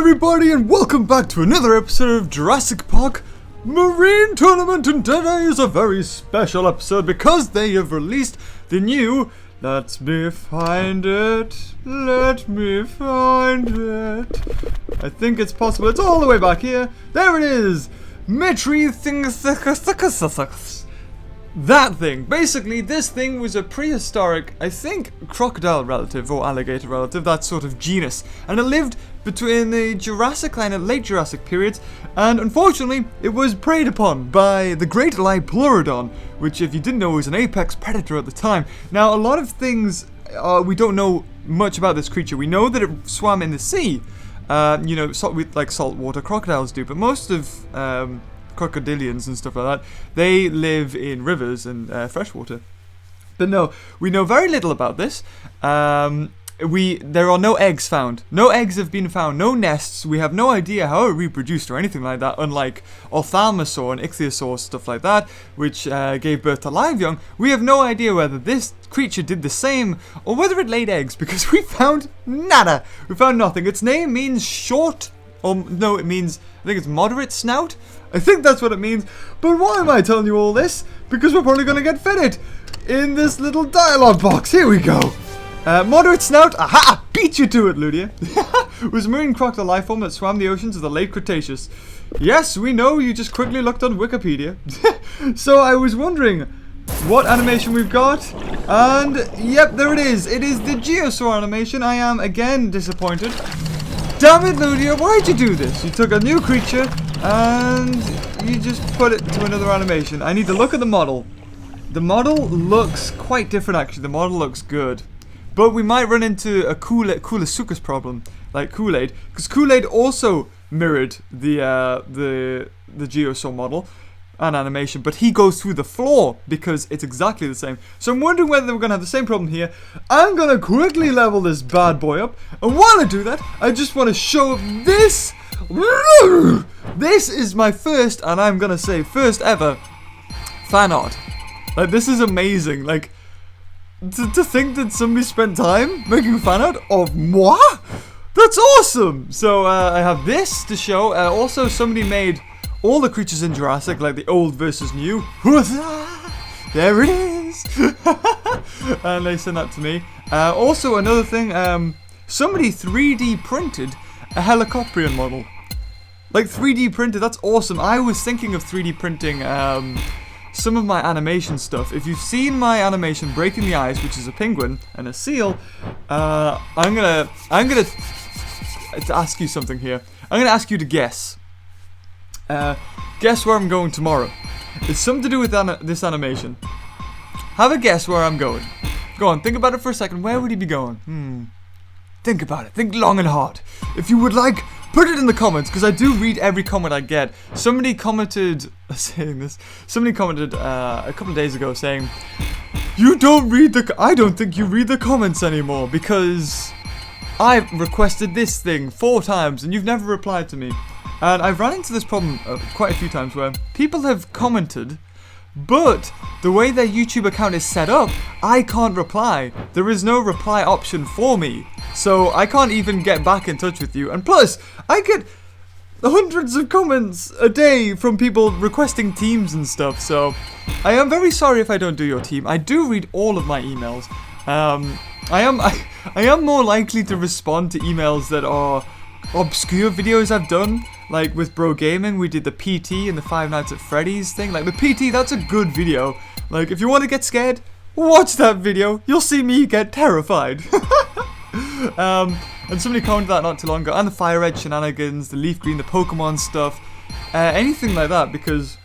everybody, and welcome back to another episode of Jurassic Park Marine Tournament. And today is a very special episode because they have released the new, let me find it, I think it's possible, it's all the way back here, there it is, Metriorhynchus. That thing. Basically, this thing was a prehistoric, I think, crocodile relative or alligator relative, that sort of genus. And it lived between the Jurassic and late Jurassic periods. And unfortunately, it was preyed upon by the great Leptocleidus, which, if you didn't know, was an apex predator at the time. Now, a lot of things, we don't know much about this creature. We know that it swam in the sea, like saltwater crocodiles do. But most of crocodilians and stuff like that, they live in rivers and freshwater. But no, we know very little about this. There are no eggs found. No eggs have been found. No nests. We have no idea how it reproduced or anything like that. Unlike Ophthalmosaur and Ichthyosaur, stuff like that, which gave birth to live young. We have no idea whether this creature did the same or whether it laid eggs, because we found nada. We found nothing. Its name means short. No, it means, I think it's moderate snout. I think that's what it means. But why am I telling you all this? Because we're probably going to get fed it in this little dialogue box. Here we go. Moderate snout. Aha! Beat you to it, Ludia. Was a marine crocodile life form that swam the oceans of the late Cretaceous. Yes, we know. You just quickly looked on Wikipedia. So I was wondering what animation we've got. And yep, there it is. It is the Geosaurus animation. I am again disappointed. Damn it, Ludia, why'd you do this? You took a new creature and you just put it to another animation. I need to look at the model. The model looks quite different, actually. The model looks good. But we might run into a Koolasuchus problem, like Kool-Aid. Because Kool-Aid also mirrored the Geosaur model and animation, but he goes through the floor because it's exactly the same. So I'm wondering whether we're going to have the same problem here. I'm going to quickly level this bad boy up, and while I do that, I just want to show this. This is my first, and I'm going to say first ever, fan art. Like, this is amazing. Like, to think that somebody spent time making fan art of moi? That's awesome! So I have this to show. Also, somebody made all the creatures in Jurassic, like the old versus new. There it is! And they sent that to me. Also, another thing, somebody 3D printed a Helicoprion model. Like, 3D printed, that's awesome. I was thinking of 3D printing some of my animation stuff. If you've seen my animation Breaking the Ice, which is a penguin and a seal, I'm gonna ask you something here. I'm gonna ask you to guess. Guess where I'm going tomorrow. It's something to do with this animation. Have a guess where I'm going. Go on, think about it for a second. Where would he be going? Think about it. Think long and hard. If you would like, put it in the comments, because I do read every comment I get. Somebody commented, somebody commented a couple of days ago saying, you don't read I don't think you read the comments anymore, because I've requested this thing 4 times and you've never replied to me. And I've run into this problem quite a few times where people have commented, but the way their YouTube account is set up, I can't reply. There is no reply option for me. So I can't even get back in touch with you. And plus, I get hundreds of comments a day from people requesting teams and stuff. So I am very sorry if I don't do your team. I do read all of my emails. I am more likely to respond to emails that are obscure videos I've done. Like with Bro Gaming, we did the PT and the Five Nights at Freddy's thing. Like the PT, that's a good video. Like if you want to get scared, watch that video. You'll see me get terrified. And somebody commented that not too long ago. And the Fire Red shenanigans, the Leaf Green, the Pokemon stuff, anything like that. Because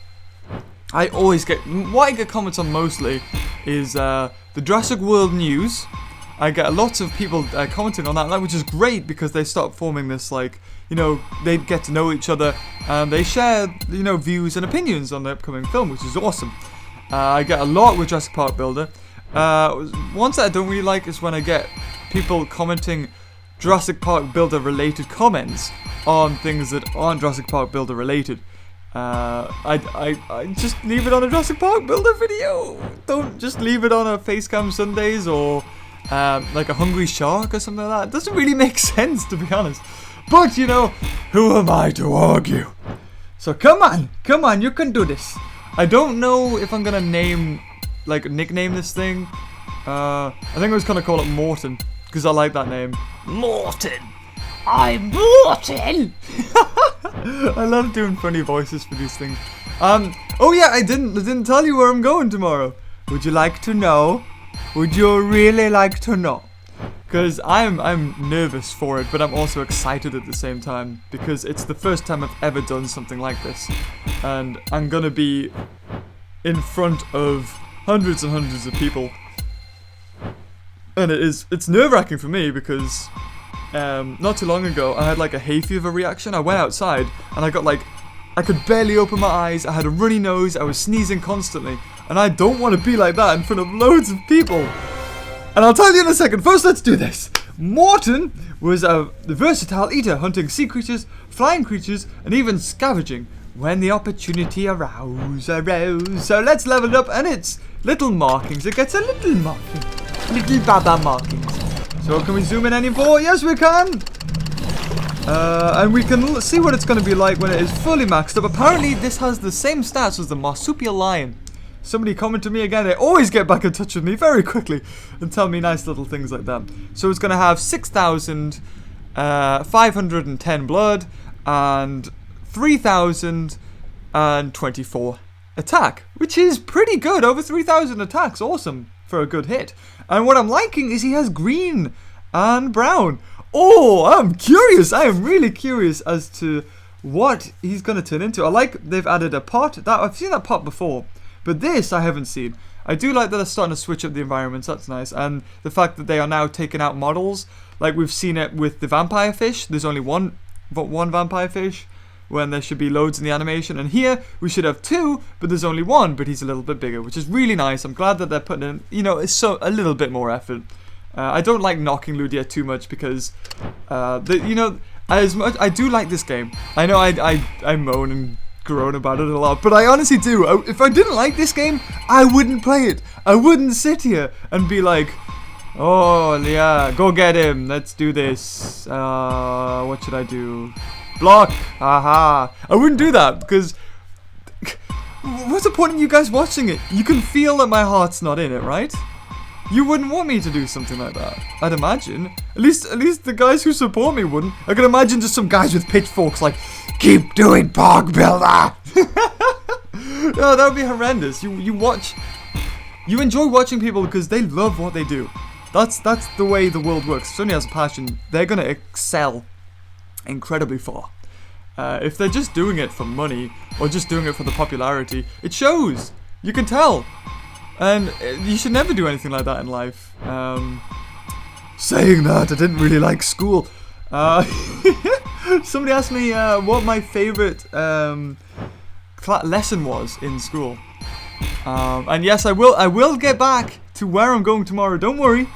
I always get, what I get comments on mostly is the Jurassic World news. I get lots of people commenting on that, which is great because they start forming this, like, you know, they get to know each other and they share, you know, views and opinions on the upcoming film, which is awesome. I get a lot with Jurassic Park Builder. One that I don't really like is when I get people commenting Jurassic Park Builder related comments on things that aren't Jurassic Park Builder related. I just leave it on a Jurassic Park Builder video. Don't just leave it on a Facecam Sundays or like a hungry shark or something like that. It doesn't really make sense, to be honest. But, you know, who am I to argue? So come on, you can do this. I don't know if I'm gonna nickname this thing. I think I was gonna call it Morton, because I like that name. Morton! I'm Morton! I love doing funny voices for these things. Oh yeah, I didn't tell you where I'm going tomorrow. Would you like to know? Would you really like to know? Because I'm nervous for it, but I'm also excited at the same time, because it's the first time I've ever done something like this. And I'm gonna be in front of hundreds and hundreds of people. And it's nerve-wracking for me because not too long ago I had like a hay fever reaction. I went outside and I got like, I could barely open my eyes, I had a runny nose, I was sneezing constantly, and I don't want to be like that in front of loads of people. And I'll tell you in a second. First, let's do this. Morton was a versatile eater, hunting sea creatures, flying creatures, and even scavenging when the opportunity arose. So let's level it up, and it's little markings. It gets a little marking. Little baba markings. So can we zoom in any more? Yes, we can. And we can see what it's going to be like when it is fully maxed up. Apparently, this has the same stats as the marsupial lion. Somebody comment to me again. They always get back in touch with me very quickly and tell me nice little things like that. So it's going to have 6,510 blood and 3,024 attack, which is pretty good. Over 3,000 attacks. Awesome for a good hit. And what I'm liking is he has green and brown. Oh, I'm curious. I am really curious as to what he's going to turn into. I like they've added a pot. I've seen that pot before. But this I haven't seen. I do like that they're starting to switch up the environments, that's nice. And the fact that they are now taking out models, like we've seen it with the vampire fish. There's only one vampire fish, when there should be loads in the animation. And here, we should have two, but there's only one, but he's a little bit bigger, which is really nice. I'm glad that they're putting in, you know, it's a little bit more effort. I don't like knocking Ludia too much because, you know, as much, I do like this game. I know I moan and groan about it a lot, but I honestly do. If I didn't like this game, I wouldn't play it. I wouldn't sit here and be like, oh yeah, go get him, let's do this. What should I do? Block, haha. I wouldn't do that because what's the point of you guys watching it? You can feel that my heart's not in it, right? You wouldn't want me to do something like that, I'd imagine. At least the guys who support me wouldn't. I could imagine just some guys with pitchforks like, keep doing Park Builder! No, that would be horrendous. You enjoy watching people because they love what they do. That's the way the world works. If somebody has a passion, they're going to excel incredibly far. If they're just doing it for money, or just doing it for the popularity, it shows. You can tell. And you should never do anything like that in life. Saying that, I didn't really like school. Somebody asked me what my favorite lesson was in school. And yes, I will get back to where I'm going tomorrow. Don't worry.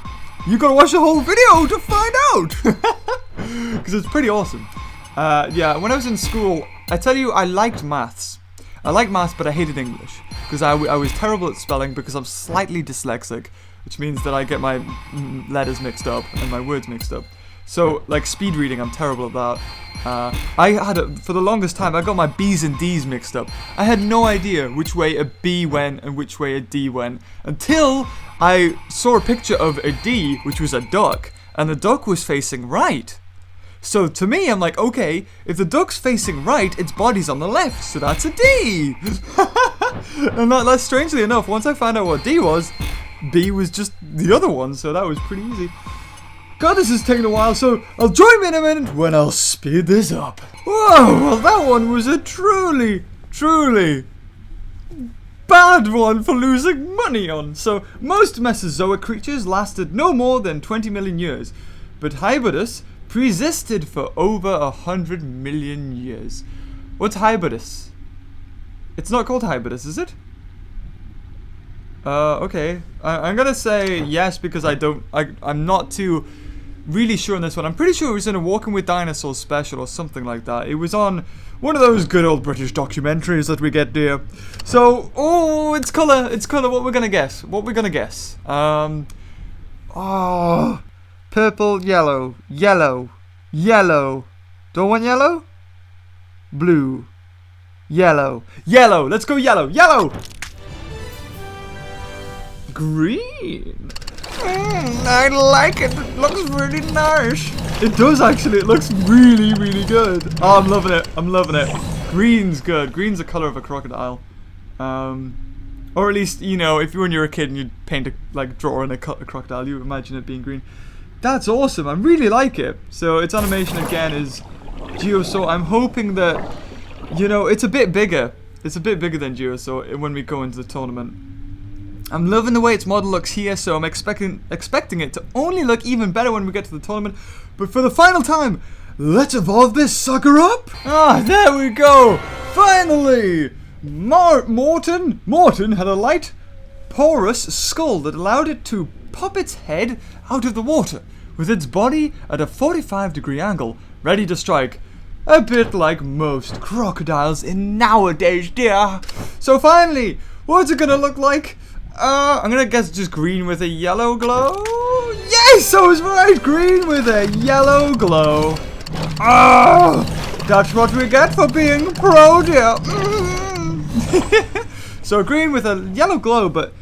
You gotta watch the whole video to find out. Because it's pretty awesome. Yeah, when I was in school, I tell you, I liked maths. I liked maths, but I hated English. Because I was terrible at spelling because I'm slightly dyslexic. Which means that I get my letters mixed up and my words mixed up. So, like speed reading, I'm terrible at that. For the longest time, I got my B's and D's mixed up. I had no idea which way a B went and which way a D went. Until I saw a picture of a D, which was a duck. And the duck was facing right. So to me, I'm like, okay, if the duck's facing right, its body's on the left, so that's a D. And that's strangely enough, once I found out what D was, B was just the other one, so that was pretty easy. God, this is taking a while, so I'll join me in a minute when I'll speed this up. Whoa, well that one was a truly bad one for losing money on. So, most Mesozoic creatures lasted no more than 20 million years, but Hybridus persisted for over 100 million years. What's Hybridus? It's not called Hybridus, is it? Okay. I'm gonna say yes because I'm not too really sure on this one. I'm pretty sure it was in a Walking with Dinosaurs special or something like that. It was on one of those good old British documentaries that we get there. So, oh, it's colour. It's colour. What we're gonna guess? Oh, purple, yellow, Do I want yellow? Blue. Yellow. Yellow. Let's go yellow. Yellow. Green. I like it. It looks really nice. It does actually. It looks really, really good. Oh, I'm loving it. I'm loving it. Green's good. Green's the color of a crocodile. Or at least, you know, if when you're a kid and you'd paint draw in a crocodile, you imagine it being green. That's awesome. I really like it. So its animation again is Geosaur. I'm hoping that, you know, it's a bit bigger. It's a bit bigger than Geosaur when we go into the tournament. I'm loving the way its model looks here, so I'm expecting it to only look even better when we get to the tournament. But for the final time, let's evolve this sucker up. Ah, there we go. Finally! Morton had a light, porous skull that allowed it to pop its head out of the water, with its body at a 45-degree angle, ready to strike. A bit like most crocodiles in nowadays, dear. So finally, what's it gonna look like? I'm gonna guess just green with a yellow glow. Yes, I was right. Green with a yellow glow. Oh, that's what we get for being pro, dear. So green with a yellow glow, but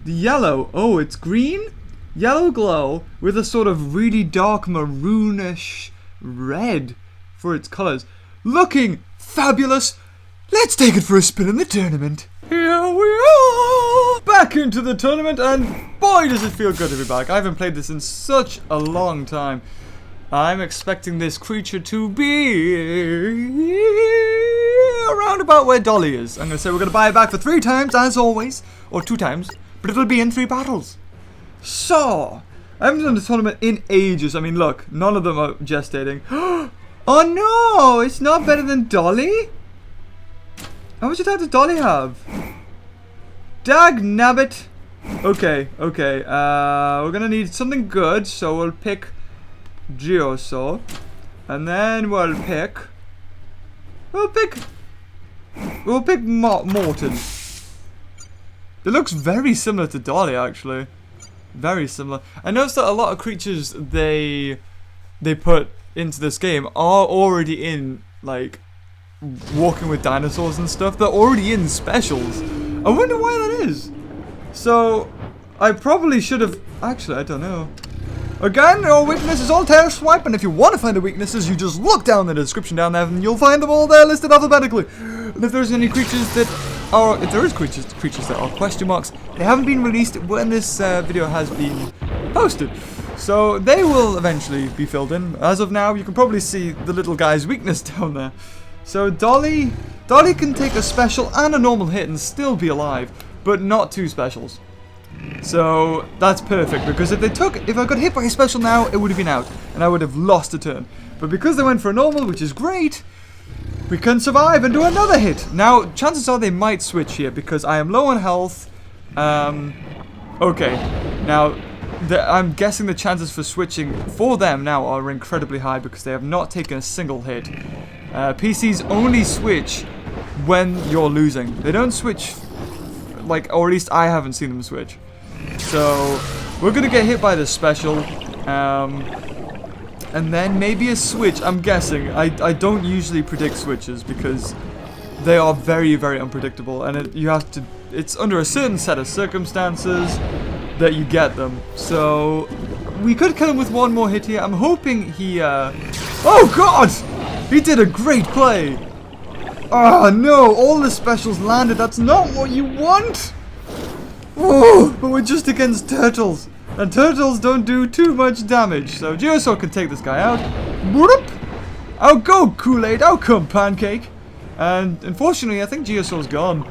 the yellow, oh, it's green, yellow glow with a sort of really dark maroonish red for its colors. Looking fabulous. Let's take it for a spin in the tournament. Here we are! Back into the tournament, and boy does it feel good to be back. I haven't played this in such a long time. I'm expecting this creature to be around about where Dolly is. I'm going to say we're going to buy it back for 3 times, as always. Or 2 times. But it'll be in 3 battles. So, I haven't done the tournament in ages. I mean, look, none of them are gestating. Oh no! It's not better than Dolly? How much attack does Dolly have? Dag nabbit. Okay. We're gonna need something good, so we'll pick Geosaur. And then we'll pick Morton. It looks very similar to Dolly, actually. Very similar. I noticed that a lot of creatures they put into this game are already in, like, walking with dinosaurs and stuff. They're already in specials. I wonder why that is. So I probably should have, actually I don't know. Again, our weakness is all tail swipe, and if you want to find the weaknesses, you just look down in the description down there and you'll find them all there listed alphabetically. And if there's any creatures that are, if there is creatures that are question marks, they haven't been released when this video has been posted. So they will eventually be filled in. As of now, you can probably see the little guy's weakness down there. So Dolly can take a special and a normal hit and still be alive, but not 2 specials. So that's perfect, because if I got hit by a special now, it would have been out, and I would have lost a turn. But because they went for a normal, which is great, we can survive and do another hit. Now, chances are they might switch here, because I am low on health. Okay. Now, I'm guessing the chances for switching for them now are incredibly high, because they have not taken a single hit. PCs only switch when you're losing. They don't switch, like, or at least I haven't seen them switch. So we're gonna get hit by this special, and then maybe a switch. I'm guessing. I don't usually predict switches because they are very, very unpredictable, and it's under a certain set of circumstances that you get them. So we could kill him with 1 more hit here. I'm hoping he oh god, he did a great play. Oh no, all the specials landed. That's not what you want. Oh, but we're just against turtles, and turtles don't do too much damage. So Geosaur can take this guy out. Whoop! Out go Kool-Aid, out come Pancake. And unfortunately, I think Geosaur's gone.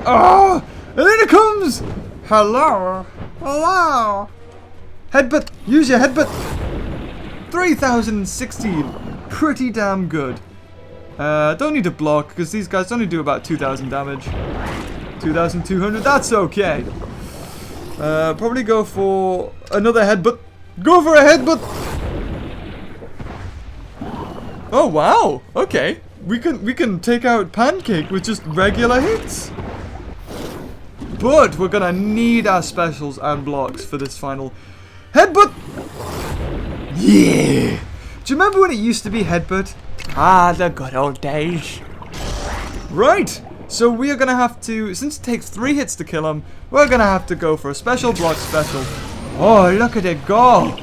Ah! And then it comes! Hello! Hello! Headbutt! Use your headbutt! 3016. Pretty damn good. Don't need to block, because these guys only do about 2000 damage. 2200, that's okay. Probably go for another headbutt. Go for a headbutt! Oh wow, okay. We can take out Pancake with just regular hits. But we're gonna need our specials and blocks for this final headbutt. Yeah! Do you remember when it used to be Headbutt? Ah, the good old days. Right. So we are going to have to, since it takes 3 hits to kill him, we're going to have to go for a special block special. Oh, look at it go.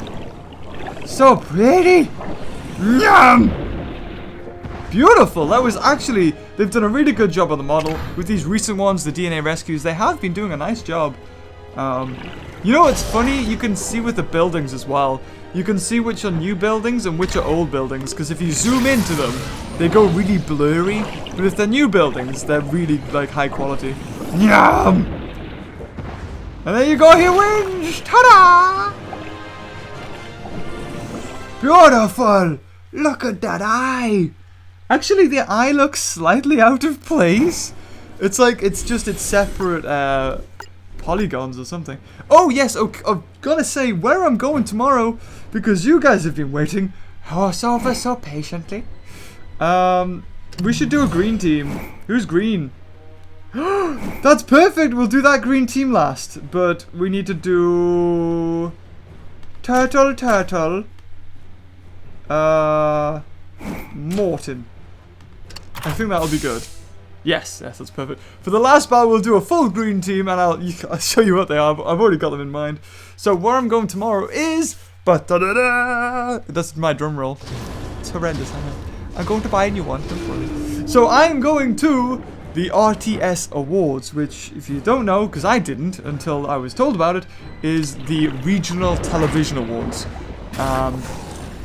So pretty. Yum. Beautiful. That was actually, they've done a really good job on the model. With these recent ones, the DNA rescues, they have been doing a nice job. You know what's funny? You can see with the buildings as well. You can see which are new buildings and which are old buildings. Because if you zoom into them, they go really blurry. But if they're new buildings, they're really like high quality. Yum! And there you go, he wins! Ta-da! Beautiful! Look at that eye! Actually, the eye looks slightly out of place. It's like, it's separate polygons or something. Oh, yes, okay, I've got to say where I'm going tomorrow, because you guys have been waiting so patiently. We should do a green team. Who's green? That's perfect, we'll do that green team last. But we need to do... Turtle. Morton. I think that'll be good. Yes, that's perfect. For the last battle, we'll do a full green team, and I'll show you what they are. But I've already got them in mind. So where I'm going tomorrow is... That's my drum roll. It's horrendous, I know. I'm going to buy a new one, don't worry. So I'm going to the RTS Awards, which, if you don't know, because I didn't until I was told about it, is the Regional Television Awards.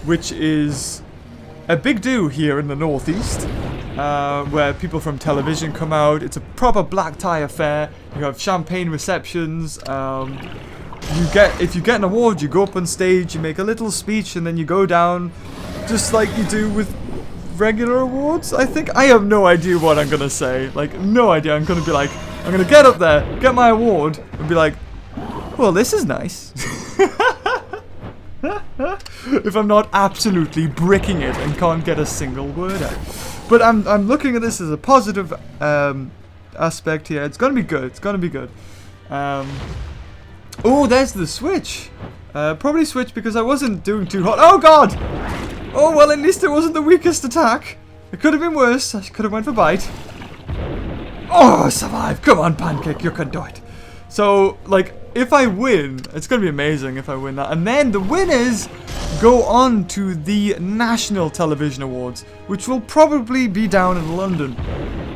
Which is a big do here in the Northeast. Where people from television come out. It's a proper black tie affair. You have champagne receptions. If you get an award, you go up on stage, you make a little speech, and then you go down, just like you do with regular awards. I think I have no idea what I'm gonna say. Like, no idea. I'm gonna be like, I'm gonna get up there, get my award, and be like, well, this is nice. If I'm not absolutely bricking it and can't get a single word out. But I'm looking at this as a positive aspect here. It's gonna be good. It's gonna be good. Oh, there's the switch. Probably switch because I wasn't doing too hot. Oh god! Oh well, at least it wasn't the weakest attack. It could have been worse. I could have went for bite. Oh, survive! Come on, Pancake, you can do it. So, like, if I win, it's gonna be amazing if I win that. And then the winners go on to the National Television Awards, which will probably be down in London.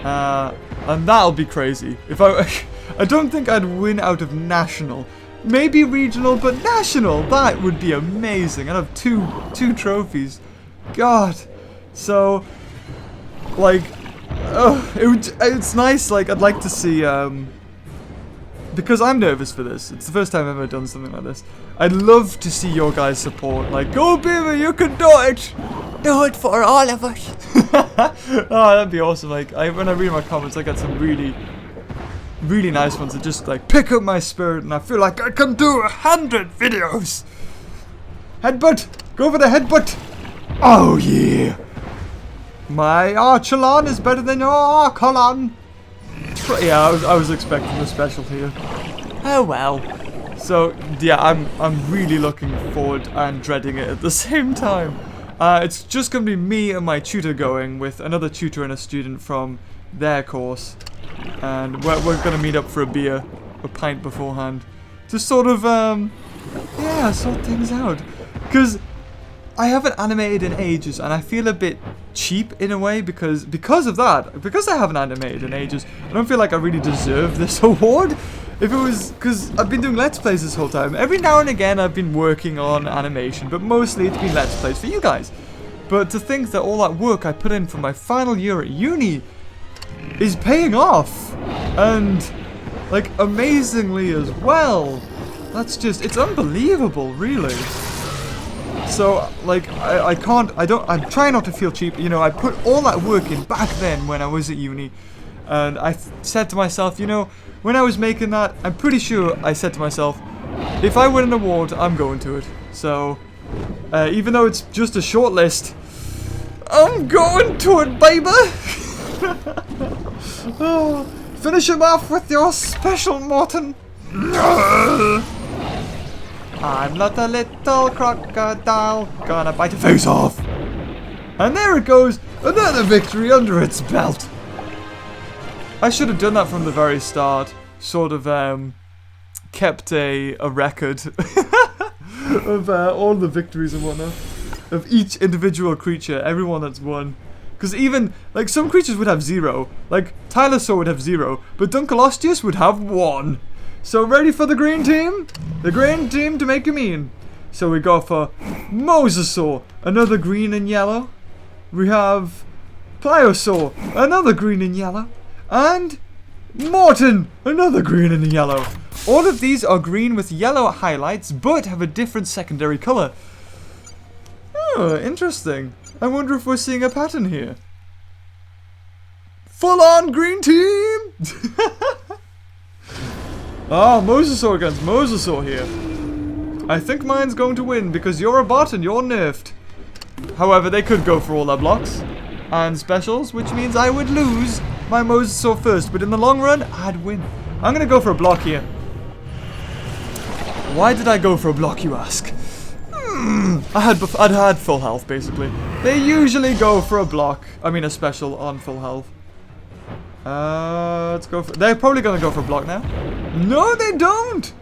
And that'll be crazy. If I don't think I'd win out of national. Maybe regional, but national, that would be amazing. I'd have two trophies. God. So, like, it's nice. Like, I'd like to see, because I'm nervous for this. It's the first time I've ever done something like this. I'd love to see your guys' support. Like, go Beaver, you can do it! Do it for all of us! Oh, that'd be awesome. Like, when I read my comments, I got some really nice ones that just, like, pick up my spirit, and I feel like I can do 100 videos! Headbutt! Go for the headbutt! Oh, yeah! My Archelon is better than your Archelon! Yeah, I was expecting a special here. Oh well. So yeah, I'm really looking forward and dreading it at the same time. It's just gonna be me and my tutor going, with another tutor and a student from their course, and we're gonna meet up for a pint beforehand, to sort of yeah, sort things out. Because I haven't animated in ages, and I feel a bit cheap in a way because of that. Because I haven't animated in ages, I don't feel like I really deserve this award. If it was, because I've been doing Let's Plays this whole time. Every now and again I've been working on animation, but mostly it's been Let's Plays for you guys. But to think that all that work I put in for my final year at uni is paying off, and like amazingly as well. That's just, it's unbelievable, really. So, like, I'm trying not to feel cheap. You know, I put all that work in back then when I was at uni. And I said to myself, you know, when I was making that, I'm pretty sure I said to myself, if I win an award, I'm going to it. So, even though it's just a short list, I'm going to it, baby! Oh, finish him off with your special, Morton! I'm not a little crocodile, gonna bite your face off! And there it goes, another victory under its belt. I should have done that from the very start. Sort of kept a record of all the victories and whatnot. Of each individual creature, everyone that's won. Because even, like, some creatures would have 0. Like, Tylosaur would have 0. But Dunkleosteus would have 1. So ready for the green team? The green team to make you mean. So we go for Mosasaur, another green and yellow. We have Pliosaur, another green and yellow. And Morton, another green and yellow. All of these are green with yellow highlights, but have a different secondary colour. Oh, interesting. I wonder if we're seeing a pattern here. Full-on green team! Oh, Mosasaur against Mosasaur here. I think mine's going to win because you're a bot and you're nerfed. However, they could go for all their blocks and specials, which means I would lose my Mosasaur first, but in the long run, I'd win. I'm going to go for a block here. Why did I go for a block, you ask? I'd had full health, basically. They usually go for a block. I mean, a special on full health. Let's go for... They're probably going to go for a block now. No, they don't!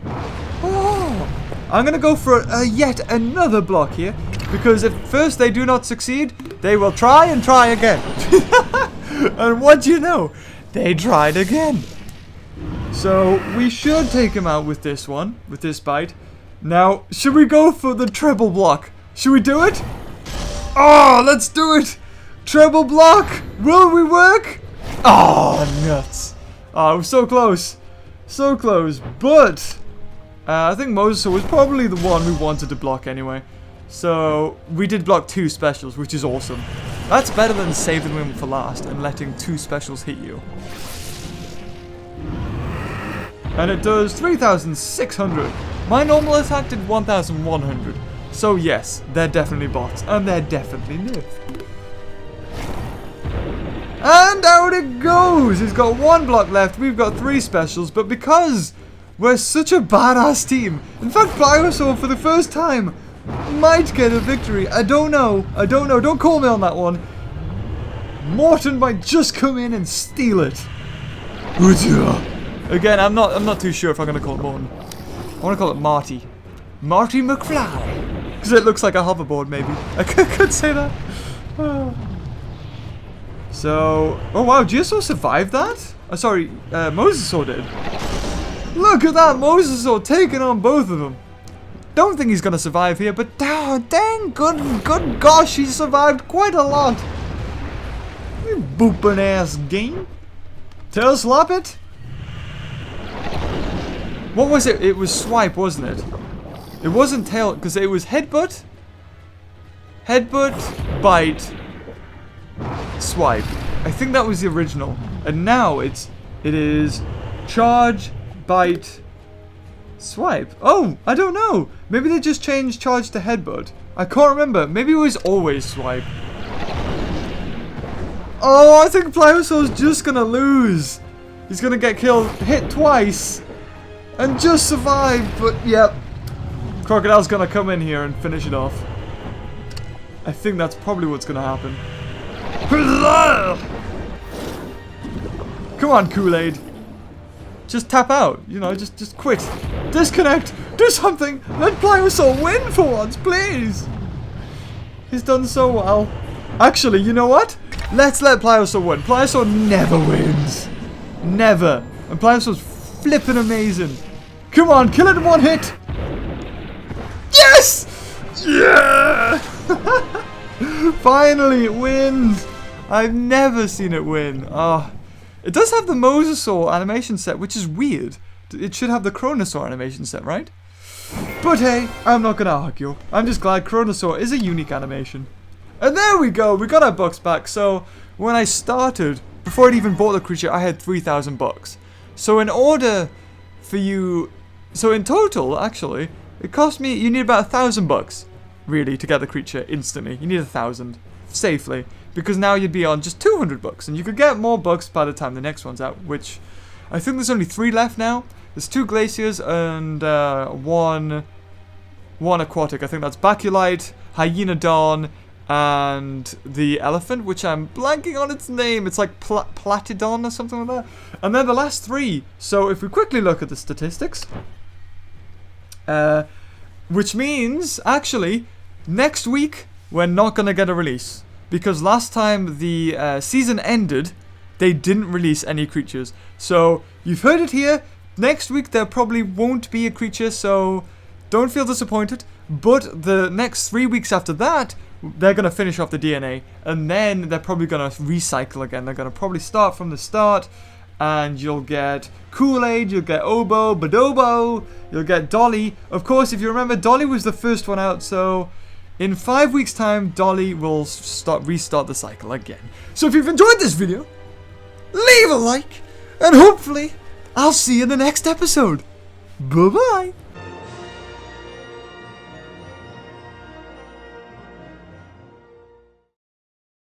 Oh, I'm going to go for yet another block here. Because if first they do not succeed, they will try and try again. And what do you know? They tried again. So, we should take him out with this one. With this bite. Now, should we go for the treble block? Should we do it? Oh, let's do it! Treble block! Will we work? Oh, nuts. Oh, we're so close. So close. But, I think Mosasaur was probably the one we wanted to block anyway. So, we did block 2 specials, which is awesome. That's better than saving them for last and letting 2 specials hit you. And it does 3,600. My normal attack did 1,100. So yes, they're definitely bots. And they're definitely nerfed. And out it goes! He's got 1 block left. We've got 3 specials. But because we're such a badass team. In fact, Pliosaur for the first time might get a victory. I don't know. I don't know. Don't call me on that one. Morton might just come in and steal it. Again, I'm not too sure if I'm going to call it Morton. I want to call it Marty. Marty McFly. Because it looks like a hoverboard, maybe. I could say that. So, oh wow, Geosaurus survived that? Sorry, Mosasaur did. Look at that, Mosasaur taking on both of them. Don't think he's going to survive here, but dang, good gosh, he survived quite a lot. You boopin' ass game. Tail slap it? What was it? It was swipe, wasn't it? It wasn't tail, because it was headbutt, bite, swipe. I think that was the original. And now it is charge, bite, swipe. Oh, I don't know. Maybe they just changed charge to headbutt. I can't remember. Maybe it was always swipe. Oh, I think Pliosaur's just gonna lose. He's gonna get killed, hit twice, and just survive. But yep, Crocodile's gonna come in here and finish it off. I think that's probably what's gonna happen. Come on, Kool-Aid. Just tap out. You know, just quit. Disconnect. Do something. Let Pliosaur win for once, please. He's done so well. Actually, you know what? Let's let Pliosaur win. Pliosaur never wins. Never. And Pliosaur's flipping amazing. Come on, kill it in 1 hit. Yes! Yeah! Finally, it wins. I've never seen it win. Ah, it does have the Mosasaur animation set, which is weird. It should have the Kronosaur animation set, right? But hey, I'm not gonna argue. I'm just glad Kronosaur is a unique animation. And there we go. We got our bucks back. So when I started, before I'd even bought the creature, I had 3,000 bucks. So in order for you, so in total, actually, it cost me. You need about 1,000 bucks, really, to get the creature instantly. You need 1,000 safely, because now you'd be on just 200 bucks, and you could get more bucks by the time the next one's out. Which I think there's only 3 left now. There's 2 glaciers and one aquatic. I think that's Baculite, Hyenodon, and the elephant, which I'm blanking on its name. It's like Platydon or something like that. And then the last 3. So if we quickly look at the statistics, which means actually next week we're not gonna get a release, because last time the season ended, they didn't release any creatures. So you've heard it here. Next week there probably won't be a creature, so don't feel disappointed. But the next 3 weeks after that, they're going to finish off the DNA, and then they're probably going to recycle again. They're going to probably start from the start, and you'll get Kool-Aid, you'll get Obo, Badobo, you'll get Dolly. Of course, if you remember, Dolly was the first one out, so in 5 weeks' time, Dolly will restart the cycle again. So if you've enjoyed this video, leave a like, and hopefully I'll see you in the next episode. Bye-bye.